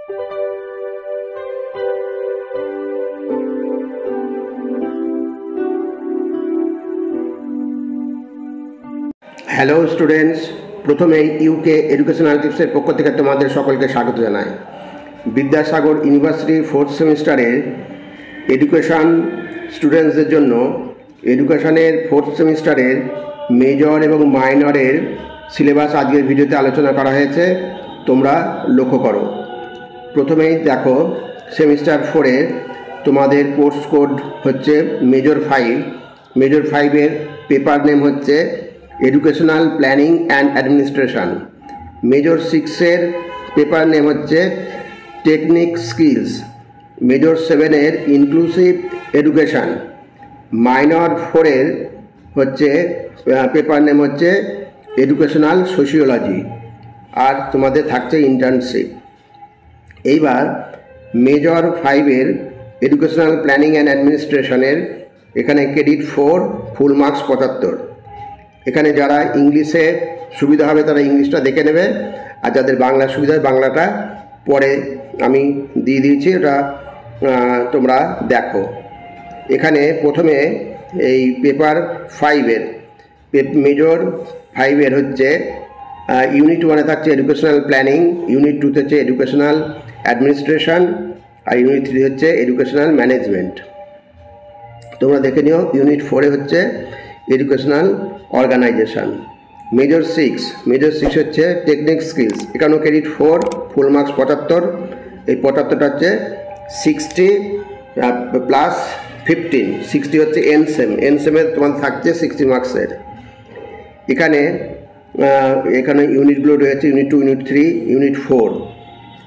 Hello students, প্রথমেই UK educational টিপসের পক্ষ থেকে তোমাদের সকলকে স্বাগত জানাই। বিদ্যাসাগর ইউনিভার্সিটির 4th সেমিস্টারের এডুকেশন স্টুডেন্টসদের জন্য এডুকেশনের 4th সেমিস্টারের মেজর এবং মাইনরের সিলেবাস আজকের ভিডিওতে আলোচনা করা হয়েছে, তোমরা লক্ষ্য করো। প্রথমেই দেখো, সেমিস্টার 4-এর তোমাদের কোর্স কোড হচ্ছে মেজর 5। মেজর 5-এর পেপার নেম হচ্ছে educational planning and administration. Major 6-এর পেপার নেম হচ্ছে টেকনিক স্কিলস। মেজর 7-এর ইনক্লুসিভ এডুকেশান। মাইনর 4-এর হচ্ছে পেপার নেম হচ্ছে এডুকেশনাল সোশিওলজি। আর তোমাদের থাকছে ইন্টার্নশিপ। এইবার মেজর 5-এর এডুকেশনাল প্ল্যানিং অ্যান্ড অ্যাডমিনিস্ট্রেশনের এখানে ক্রেডিট 4, ফুল মার্কস 75। এখানে যারা ইংলিশে সুবিধা হবে তারা ইংলিশটা দেখে নেবে, আর যাদের বাংলা সুবিধা হয় বাংলাটা পরে আমি দিয়ে দিয়েছি, ওটা তোমরা দেখো। এখানে প্রথমে এই পেপার 5-এর মেজর 5-এর হচ্ছে ইউনিট 1-এ থাকছে এডুকেশনাল প্ল্যানিং, ইউনিট 2-তে হচ্ছে এডুকেশনাল অ্যাডমিনিস্ট্রেশন, আর ইউনিট 3 হচ্ছে এডুকেশনাল ম্যানেজমেন্ট। তোমরা দেখে নিও। ইউনিট 4-এ হচ্ছে এডুকেশনাল অর্গানাইজেশন। মেজর 6 হচ্ছে টেকনিক স্কিলস। এখানেও ক্রেডিট 4, ফুল মার্কস 75। এই 75টা হচ্ছে 60 প্লাস 15। 60 হচ্ছে এনসেমের তোমার থাকছে 60 মার্কসের। এখানে ইউনিটগুলো রয়েছে ইউনিট 2, ইউনিট 3, ইউনিট 4।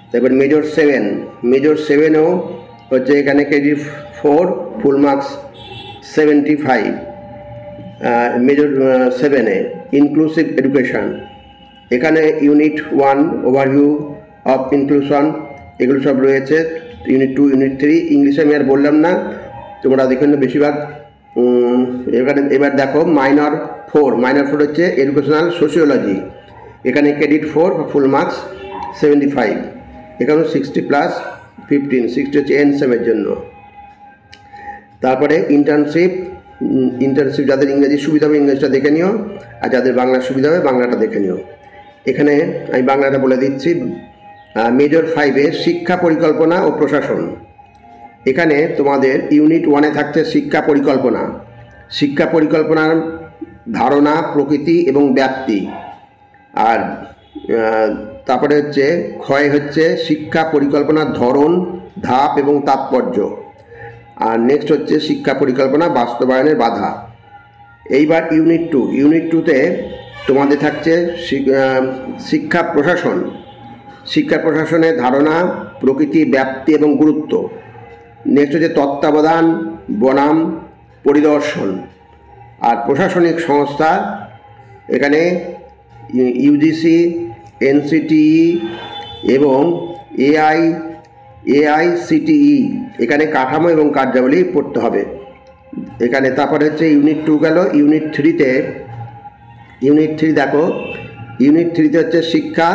তারপর মেজর 7-এও হচ্ছে এখানে ক্রেডিট 4, ফুল মার্কস 75। মেজর 7-এ ইনক্লুসিভ এডুকেশান। এখানে ইউনিট 1 ওভারভিউ অফ ইনক্লুশন, এগুলো সব রয়েছে। ইউনিট 2, ইউনিট 3 ইংলিশে আমি আর বললাম না, তোমরা দেখে নিও বেশিরভাগ। এবার দেখো মাইনর 4 হচ্ছে এডুকেশনাল সোশিওলজি। এখানে ক্রেডিট 4, ফুল মার্কস 75। এখানেও 60 প্লাস 15। 60 হচ্ছে এনসেমের জন্য। তারপরে ইন্টার্নশিপ যাদের ইংরেজি সুবিধা হবে ইংরেজিটা দেখে নিও, আর যাদের বাংলা সুবিধা হবে বাংলাটা দেখে নিও। এখানে আমি বাংলাটা বলে দিচ্ছি। মেজর 5-এ শিক্ষা পরিকল্পনা ও প্রশাসন। এখানে তোমাদের ইউনিট 1-এ থাকছে শিক্ষা পরিকল্পনার ধারণা, প্রকৃতি এবং ব্যাপ্তি। আর তারপরে হচ্ছে ক্ষয় হচ্ছে শিক্ষা পরিকল্পনার ধরন, ধাপ এবং তাৎপর্য। আর নেক্সট হচ্ছে শিক্ষা পরিকল্পনা বাস্তবায়নের বাধা। এইবার ইউনিট 2-তে তোমাদের থাকছে শিক্ষা প্রশাসনের ধারণা, প্রকৃতি, ব্যাপ্তি এবং গুরুত্ব। নেক্সট হচ্ছে তত্ত্বাবধান বনাম পরিদর্শন। আর প্রশাসনিক সংস্থা এখানে ইউজিসি, এনসিটিই এবং এআইসিটিই। এখানে কাঠামো এবং কার্যাবলী পড়তে হবে এখানে। তারপরে হচ্ছে ইউনিট 2 গেল। ইউনিট 3 দেখো, ইউনিট 3-তে হচ্ছে শিক্ষা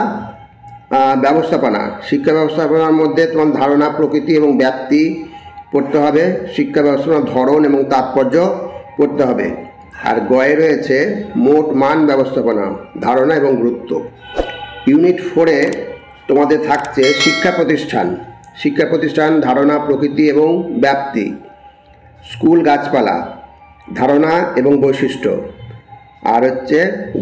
ব্যবস্থাপনার মধ্যে তোমার ধারণা, প্রকৃতি এবং ব্যাপ্তি পড়তে হবে। শিক্ষা ব্যবস্থাপনার ধরন এবং তাৎপর্য পড়তে হবে। আর গয়ে রয়েছে মোট মান ব্যবস্থাপনা, ধারণা এবং গুরুত্ব। ইউনিট 4-এ তোমাদের থাকছে শিক্ষা প্রতিষ্ঠান, ধারণা, প্রকৃতি এবং ব্যাপ্তি। স্কুল গাছপালা, ধারণা এবং বৈশিষ্ট্য। আর হচ্ছে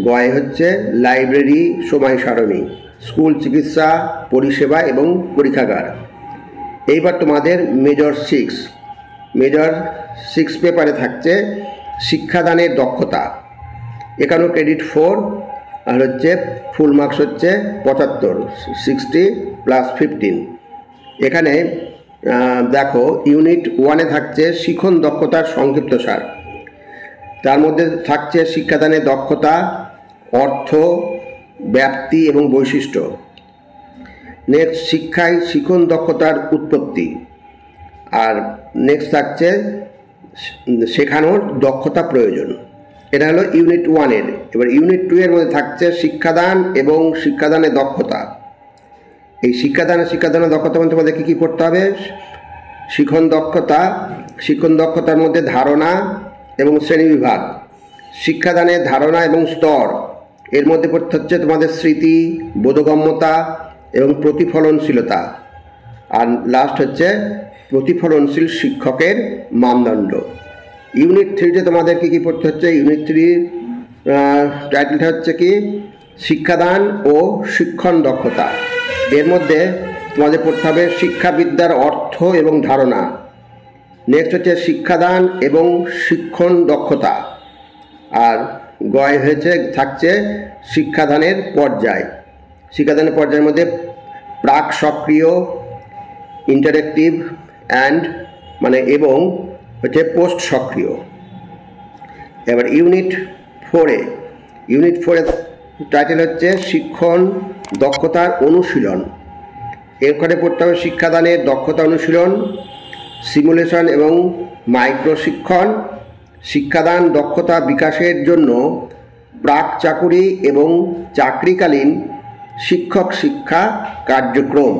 গয়ে হচ্ছে লাইব্রেরি, সময় সারণী, স্কুল চিকিৎসা পরিষেবা এবং পরীক্ষাগার। এইবার তোমাদের মেজর 6 পেপারে থাকছে শিক্ষাদানের দক্ষতা। এখানেও ক্রেডিট 4, আর হচ্ছে ফুল মার্কস হচ্ছে 75। 60 প্লাস 15। এখানে দেখো ইউনিট 1-এ থাকছে শিখন দক্ষতার সংক্ষিপ্তসার। তার মধ্যে থাকছে শিক্ষাদানের দক্ষতা, অর্থ, ব্যাপ্তি এবং বৈশিষ্ট্য। নেক্সট শিক্ষায় শিখন দক্ষতার উৎপত্তি। আর নেক্সট থাকছে শেখানোর দক্ষতা প্রয়োজন। এটা হলো ইউনিট 1-এর। এবার ইউনিট 2-এর মধ্যে থাকছে শিক্ষাদান এবং শিক্ষাদানের দক্ষতা। এই শিক্ষাদানের দক্ষতা মানে তোমাদের কী কী পড়তে হবে? শিক্ষণ দক্ষতার মধ্যে ধারণা এবং শ্রেণীবিভাগ, শিক্ষাদানের ধারণা এবং স্তর, এর মধ্যে পড়তে হচ্ছে তোমাদের স্মৃতি, বোধগম্যতা এবং প্রতিফলনশীলতা, আর লাস্ট হচ্ছে প্রতিফলনশীল শিক্ষকের মানদণ্ড। ইউনিট 3-তে তোমাদের কী কী পড়তে হচ্ছে? ইউনিট 3 টাইটেলটা হচ্ছে কি? শিক্ষাদান ও শিক্ষণ দক্ষতা। এর মধ্যে তোমাদের পড়তে হবে শিক্ষাবিদ্যার অর্থ এবং ধারণা। নেক্সট হচ্ছে শিক্ষাদান এবং শিক্ষণ দক্ষতা। আর গয় থাকছে শিক্ষাদানের পর্যায়। শিক্ষাদানের পর্যায়ের মধ্যে প্রাক সক্রিয়, ইন্টারেক্টিভ অ্যান্ড এবং হচ্ছে পোস্ট সক্রিয়। এবার ইউনিট 4-এর টাইটেল হচ্ছে শিক্ষণ দক্ষতার অনুশীলন। এখানে পড়তে হবে শিক্ষাদানের দক্ষতা অনুশীলন, সিমুলেশন এবং মাইক্রো শিক্ষণ, শিক্ষাদান দক্ষতা বিকাশের জন্য প্রাক চাকুরি এবং চাকরিকালীন শিক্ষক শিক্ষা কার্যক্রম।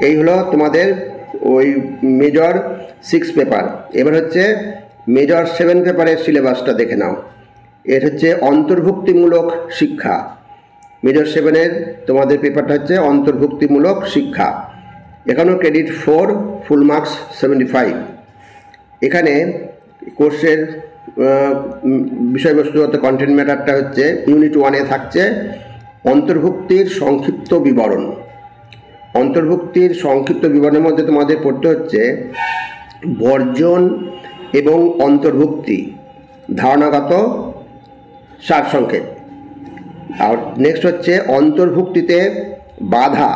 এই হলো তোমাদের ওই মেজর 6 পেপার। এবার হচ্ছে মেজর 7 পেপারের সিলেবাসটা দেখে নাও। এর হচ্ছে অন্তর্ভুক্তিমূলক শিক্ষা। মেজর 7-এর তোমাদের পেপারটা হচ্ছে অন্তর্ভুক্তিমূলক শিক্ষা। এখানেও ক্রেডিট 4, ফুল মার্কস 75। এখানে কোর্সের বিষয়বস্তু কন্টেন্ট ম্যাটারটা হচ্ছে ইউনিট 1-এ থাকছে অন্তর্ভুক্তির সংক্ষিপ্ত বিবরণ। অন্তর্ভুক্তির সংক্ষিপ্ত বিবরণের মধ্যে তোমাদের পড়তে হচ্ছে বর্জন এবং অন্তর্ভুক্তি, ধারণাগত সারসংক্ষেপ। আর নেক্সট হচ্ছে অন্তর্ভুক্তিতে বাধা।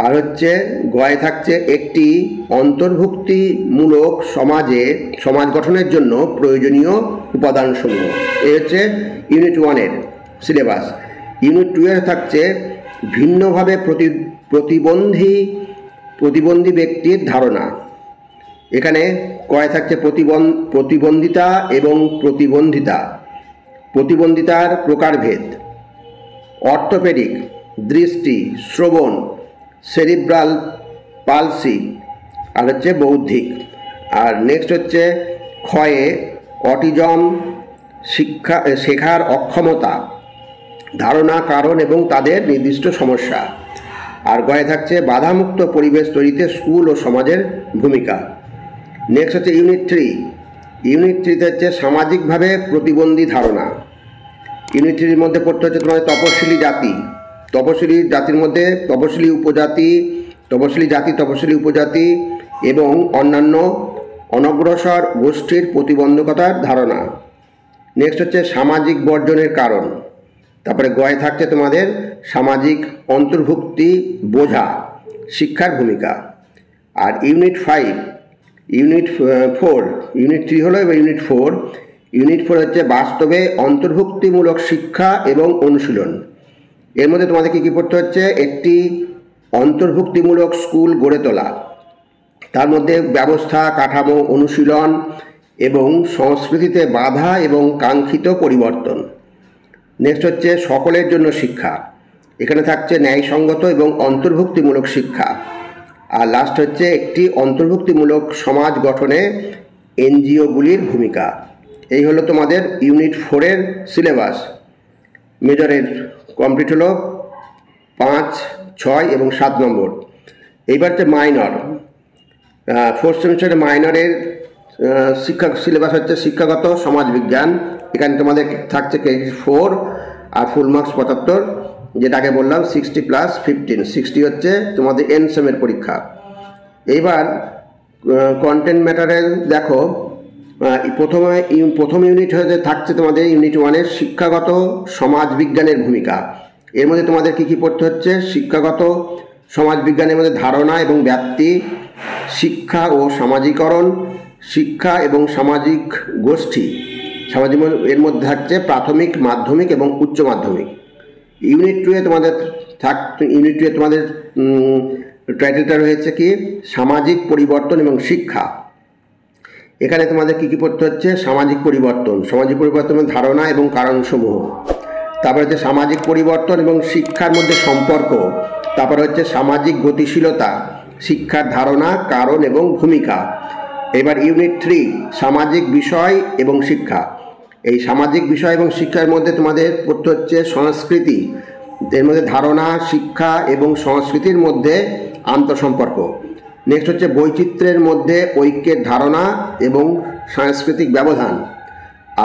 আর হচ্ছে গয়ে থাকছে একটি অন্তর্ভুক্তিমূলক সমাজ গঠনের জন্য প্রয়োজনীয় উপাদানসমূহ। এই হচ্ছে ইউনিট 1-এর সিলেবাস। ইউনিট 2-এর থাকছে ভিন্নভাবে প্রতিবন্ধী ব্যক্তির ধারণা। এখানে কয় থাকছে প্রতিবন্ধিতা এবং প্রতিবন্ধিতার প্রকারভেদ, অর্থোপেডিক, দৃষ্টি, শ্রবণ, সেরিব্রাল পালসি, আর হচ্ছে বৌদ্ধিক। আর নেক্সট হচ্ছে ক্ষয়ে অটিজম, শেখার অক্ষমতা, ধারণা, কারণ এবং তাদের নির্দিষ্ট সমস্যা। আর গয়ে থাকছে বাধামুক্ত পরিবেশ তৈরিতে স্কুল ও সমাজের ভূমিকা। নেক্সট হচ্ছে ইউনিট 3-তে হচ্ছে সামাজিকভাবে প্রতিবন্ধী ধারণা। ইউনিট 3-এর মধ্যে পড়তে হচ্ছে তোমাদের তপশিলি জাতির মধ্যে তপশিলি উপজাতি এবং অন্যান্য অনগ্রসর গোষ্ঠীর প্রতিবন্ধকতার ধারণা। নেক্সট হচ্ছে সামাজিক বর্জনের কারণ। তারপরে গয়ে থাকছে তোমাদের সামাজিক অন্তর্ভুক্তি বোঝা, শিক্ষার ভূমিকা। আর ইউনিট 3 হলো এবার ইউনিট 4 হচ্ছে বাস্তবে অন্তর্ভুক্তিমূলক শিক্ষা এবং অনুশীলন। এর মধ্যে তোমাদের কী কী পড়তে হচ্ছে? একটি অন্তর্ভুক্তিমূলক স্কুল গড়ে তোলা, তার মধ্যে ব্যবস্থা, কাঠামো, অনুশীলন এবং সংস্কৃতিতে বাধা এবং কাঙ্ক্ষিত পরিবর্তন। নেক্সট হচ্ছে সকলের জন্য শিক্ষা। এখানে থাকছে ন্যায়সঙ্গত এবং অন্তর্ভুক্তিমূলক শিক্ষা। আর লাস্ট হচ্ছে একটি অন্তর্ভুক্তিমূলক সমাজ গঠনে এনজিওগুলির ভূমিকা। এই হলো তোমাদের ইউনিট 4-এর সিলেবাস। মেজরের কমপ্লিট হলো 5, 6 এবং 7 নম্বর। এইবার হচ্ছে মাইনর। 4th সেমিস্টারের মাইনরের সিলেবাস হচ্ছে শিক্ষাগত সমাজবিজ্ঞান। এখানে তোমাদের থাকছে ক্রেডিট 4 আর ফুল মার্কস 75, যেটাকে বললাম 60 + 15। 60 হচ্ছে তোমাদের এনসেমের পরীক্ষা। এইবার কন্টেন্ট ম্যাটারের দেখো, প্রথম ইউনিট হতে থাকছে তোমাদের ইউনিট 1-এর শিক্ষাগত সমাজবিজ্ঞানের ভূমিকা। এর মধ্যে তোমাদের কী কী পড়তে হচ্ছে? শিক্ষাগত সমাজবিজ্ঞানের মধ্যে ধারণা এবং ব্যাপ্তি, শিক্ষা ও সামাজিকরণ, শিক্ষা এবং সামাজিক গোষ্ঠী। এর মধ্যে থাকছে প্রাথমিক, মাধ্যমিক এবং উচ্চ মাধ্যমিক। ইউনিট 2-এ তোমাদের টাইটেলটা রয়েছে কি? সামাজিক পরিবর্তন এবং শিক্ষা। এখানে তোমাদের কী কী পড়তে হচ্ছে? সামাজিক পরিবর্তনের ধারণা এবং কারণসমূহ। তারপরে হচ্ছে সামাজিক পরিবর্তন এবং শিক্ষার মধ্যে সম্পর্ক, তারপরে হচ্ছে সামাজিক গতিশীলতা, শিক্ষার ধারণা, কারণ এবং ভূমিকা। এবার ইউনিট 3 সামাজিক বিষয় এবং শিক্ষা। এই সামাজিক বিষয় এবং শিক্ষার মধ্যে তোমাদের পড়তে হচ্ছে সংস্কৃতি, এর মধ্যে ধারণা, শিক্ষা এবং সংস্কৃতির মধ্যে আন্তঃসম্পর্ক। নেক্সট হচ্ছে বৈচিত্র্যের মধ্যে ঐক্যের ধারণা এবং সাংস্কৃতিক ব্যবধান।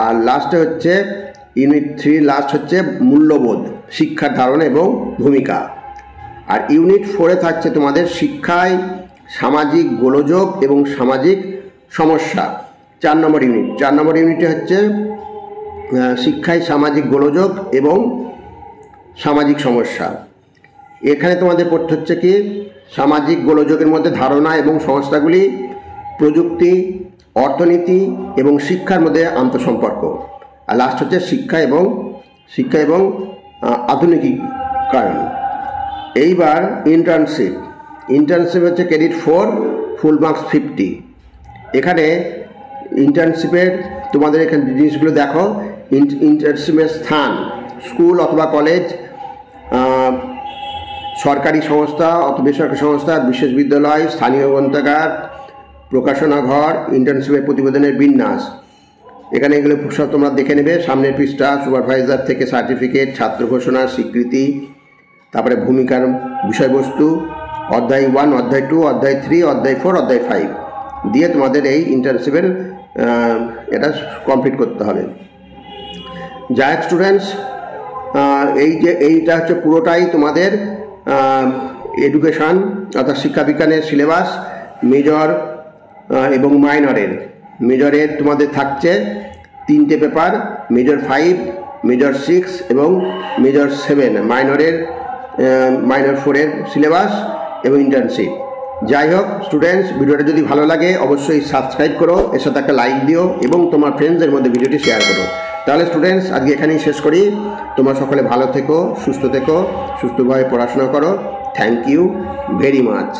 আর লাস্টে হচ্ছে ইউনিট 3 লাস্ট হচ্ছে মূল্যবোধ, শিক্ষার ধারণা এবং ভূমিকা। আর ইউনিট 4-এ থাকছে তোমাদের শিক্ষায় সামাজিক গোলযোগ এবং সামাজিক সমস্যা। 4 নম্বর ইউনিট। 4 নম্বর ইউনিটে হচ্ছে শিক্ষায় সামাজিক গোলযোগ এবং সামাজিক সমস্যা। এখানে তোমাদের পড়তে হচ্ছে কি সামাজিক গোলযোগের মধ্যে ধারণা এবং সংস্থাগুলি, প্রযুক্তি, অর্থনীতি এবং শিক্ষার মধ্যে আন্তঃসম্পর্ক। আর লাস্ট হচ্ছে শিক্ষা এবং আধুনিকীকরণ। এইবার ইন্টার্নশিপ হচ্ছে ক্রেডিট 4, ফুল মার্কস 50। এখানে ইন্টার্নশিপের তোমাদের এখানে জিনিসগুলো দেখো। ইন্টার্নশিপের স্থান স্কুল অথবা কলেজ, সরকারি সংস্থা অথবা বেসরকারি সংস্থা, বিশ্ববিদ্যালয়, স্থানীয় গ্রন্থাগার, প্রকাশনা ঘর। ইন্টার্নশিপের প্রতিবেদনের বিন্যাস এখানে এগুলো সব তোমরা দেখে নেবে। সামনের পৃষ্ঠা, সুপারভাইজার থেকে সার্টিফিকেট, ছাত্র ঘোষণা, স্বীকৃতি, তারপরে ভূমিকার বিষয়বস্তু, অধ্যায় 1, অধ্যায় 2, অধ্যায় 3, অধ্যায় 4, অধ্যায় 5 দিয়ে তোমাদের এই ইন্টার্নশিপের এটা কমপ্লিট করতে হবে। যাই হোক স্টুডেন্টস, এইটা হচ্ছে পুরোটাই তোমাদের এডুকেশান অর্থাৎ শিক্ষাবিজ্ঞানের সিলেবাস। মেজর এবং মেজরের তোমাদের থাকছে 3টে পেপার, মেজর 5, মেজর 6 এবং মেজর 7। মাইনর 4-এর সিলেবাস এবং ইন্টার্নশিপ। যাই হোক স্টুডেন্টস, ভিডিওটা যদি ভালো লাগে অবশ্যই সাবস্ক্রাইব করো, এর সাথে একটা লাইক দিও এবং তোমার ফ্রেন্ডসদের মধ্যে ভিডিওটি শেয়ার করো। তাহলে স্টুডেন্টস আজকে এখানেই শেষ করি। তোমরা সকলে ভালো থেকো, সুস্থভাবে পড়াশোনা করো। Thank you very much.